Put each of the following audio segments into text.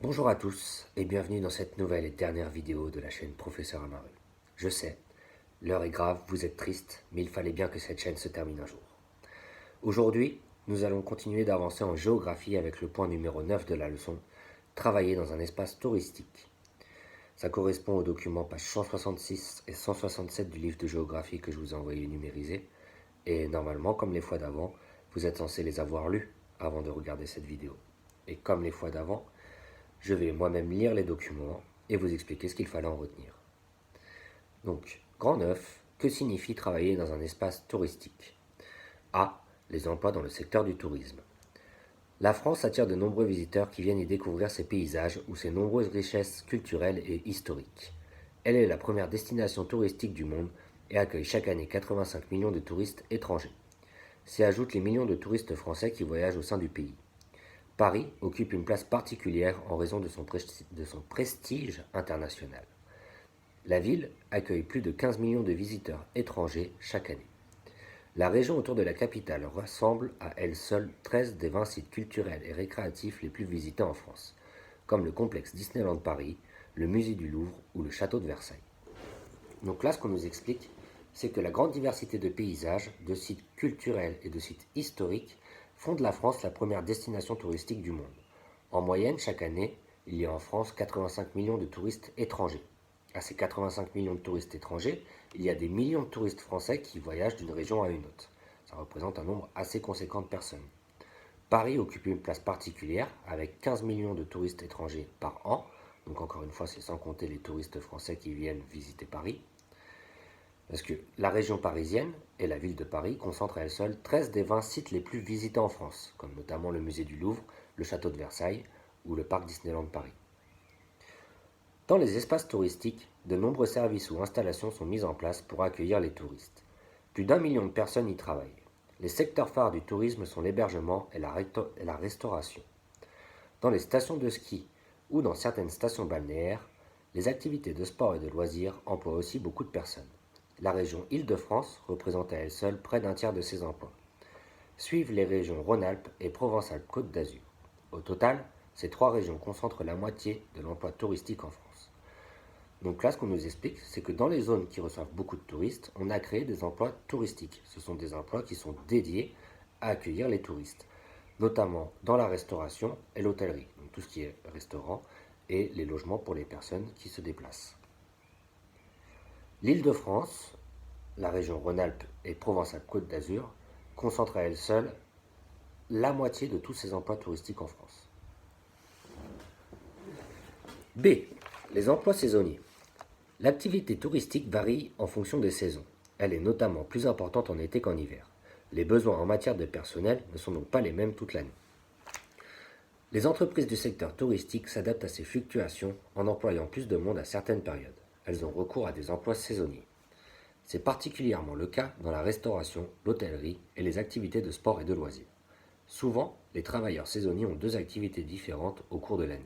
Bonjour à tous et bienvenue dans cette nouvelle et dernière vidéo de la chaîne Professeur Amaru. Je sais, l'heure est grave, vous êtes triste, mais il fallait bien que cette chaîne se termine un jour. Aujourd'hui, nous allons continuer d'avancer en géographie avec le point numéro 9 de la leçon, travailler dans un espace touristique. Ça correspond aux documents pages 166 et 167 du livre de géographie que je vous ai envoyé numérisé, et normalement, comme les fois d'avant, vous êtes censé les avoir lus avant de regarder cette vidéo. Et comme les fois d'avant, je vais moi-même lire les documents et vous expliquer ce qu'il fallait en retenir. Donc, grand 9, que signifie travailler dans un espace touristique? A. Les emplois dans le secteur du tourisme. La France attire de nombreux visiteurs qui viennent y découvrir ses paysages ou ses nombreuses richesses culturelles et historiques. Elle est la première destination touristique du monde et accueille chaque année 85 millions de touristes étrangers. S'y ajoutent les millions de touristes français qui voyagent au sein du pays. Paris occupe une place particulière en raison de son prestige international. La ville accueille plus de 15 millions de visiteurs étrangers chaque année. La région autour de la capitale rassemble à elle seule 13 des 20 sites culturels et récréatifs les plus visités en France, comme le complexe Disneyland Paris, le musée du Louvre ou le château de Versailles. Donc là, ce qu'on nous explique, c'est que la grande diversité de paysages, de sites culturels et de sites historiques font de la France la première destination touristique du monde. En moyenne, chaque année, il y a en France 85 millions de touristes étrangers. À ces 85 millions de touristes étrangers, il y a des millions de touristes français qui voyagent d'une région à une autre. Ça représente un nombre assez conséquent de personnes. Paris occupe une place particulière avec 15 millions de touristes étrangers par an. Donc encore une fois, c'est sans compter les touristes français qui viennent visiter Paris. Parce que la région parisienne et la ville de Paris concentrent à elles seules 13 des 20 sites les plus visités en France, comme notamment le musée du Louvre, le château de Versailles ou le parc Disneyland Paris. Dans les espaces touristiques, de nombreux services ou installations sont mis en place pour accueillir les touristes. Plus d'1 million de personnes y travaillent. Les secteurs phares du tourisme sont l'hébergement et la restauration. Dans les stations de ski ou dans certaines stations balnéaires, les activités de sport et de loisirs emploient aussi beaucoup de personnes. La région Île-de-France représente à elle seule près d'un tiers de ces emplois. Suivent les régions Rhône-Alpes et Provence-Alpes-Côte d'Azur. Au total, ces trois régions concentrent la moitié de l'emploi touristique en France. Donc là, ce qu'on nous explique, c'est que dans les zones qui reçoivent beaucoup de touristes, on a créé des emplois touristiques. Ce sont des emplois qui sont dédiés à accueillir les touristes, notamment dans la restauration et l'hôtellerie, donc tout ce qui est restaurant et les logements pour les personnes qui se déplacent. L'Île-de-France, la région Rhône-Alpes et Provence-Alpes-Côte d'Azur, concentre à elle seule la moitié de tous ces emplois touristiques en France. B. Les emplois saisonniers. L'activité touristique varie en fonction des saisons. Elle est notamment plus importante en été qu'en hiver. Les besoins en matière de personnel ne sont donc pas les mêmes toute l'année. Les entreprises du secteur touristique s'adaptent à ces fluctuations en employant plus de monde à certaines périodes. Elles ont recours à des emplois saisonniers. C'est particulièrement le cas dans la restauration, l'hôtellerie et les activités de sport et de loisirs. Souvent, les travailleurs saisonniers ont deux activités différentes au cours de l'année.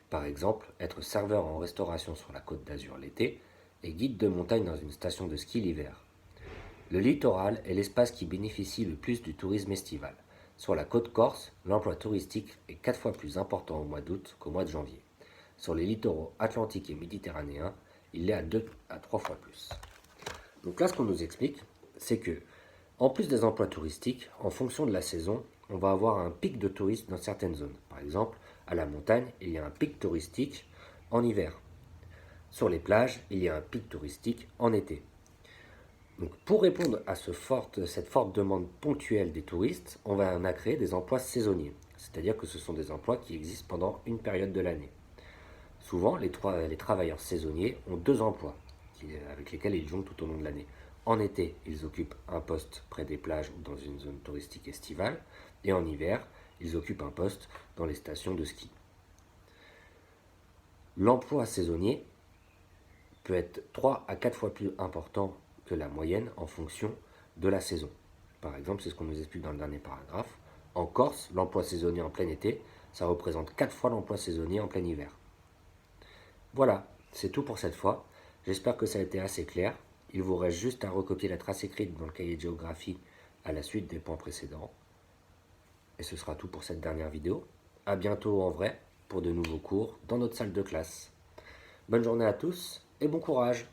Par exemple, être serveur en restauration sur la côte d'Azur l'été et guide de montagne dans une station de ski l'hiver. Le littoral est l'espace qui bénéficie le plus du tourisme estival. Sur la côte corse, l'emploi touristique est 4 fois plus important au mois d'août qu'au mois de janvier. Sur les littoraux atlantiques et méditerranéens, il l'est à 2 à 3 fois plus. Donc là, ce qu'on nous explique, c'est que, en plus des emplois touristiques, en fonction de la saison, on va avoir un pic de touristes dans certaines zones. Par exemple, à la montagne, il y a un pic touristique en hiver. Sur les plages, il y a un pic touristique en été. Donc, pour répondre à cette forte demande ponctuelle des touristes, on va en créer des emplois saisonniers. C'est-à-dire que ce sont des emplois qui existent pendant une période de l'année. Souvent, les travailleurs saisonniers ont deux emplois avec lesquels ils jonglent tout au long de l'année. En été, ils occupent un poste près des plages ou dans une zone touristique estivale. Et en hiver, ils occupent un poste dans les stations de ski. L'emploi saisonnier peut être 3 à 4 fois plus important que la moyenne en fonction de la saison. Par exemple, c'est ce qu'on nous explique dans le dernier paragraphe. En Corse, l'emploi saisonnier en plein été, ça représente 4 fois l'emploi saisonnier en plein hiver. Voilà, c'est tout pour cette fois. J'espère que ça a été assez clair. Il vous reste juste à recopier la trace écrite dans le cahier de géographie à la suite des points précédents. Et ce sera tout pour cette dernière vidéo. A bientôt en vrai pour de nouveaux cours dans notre salle de classe. Bonne journée à tous et bon courage!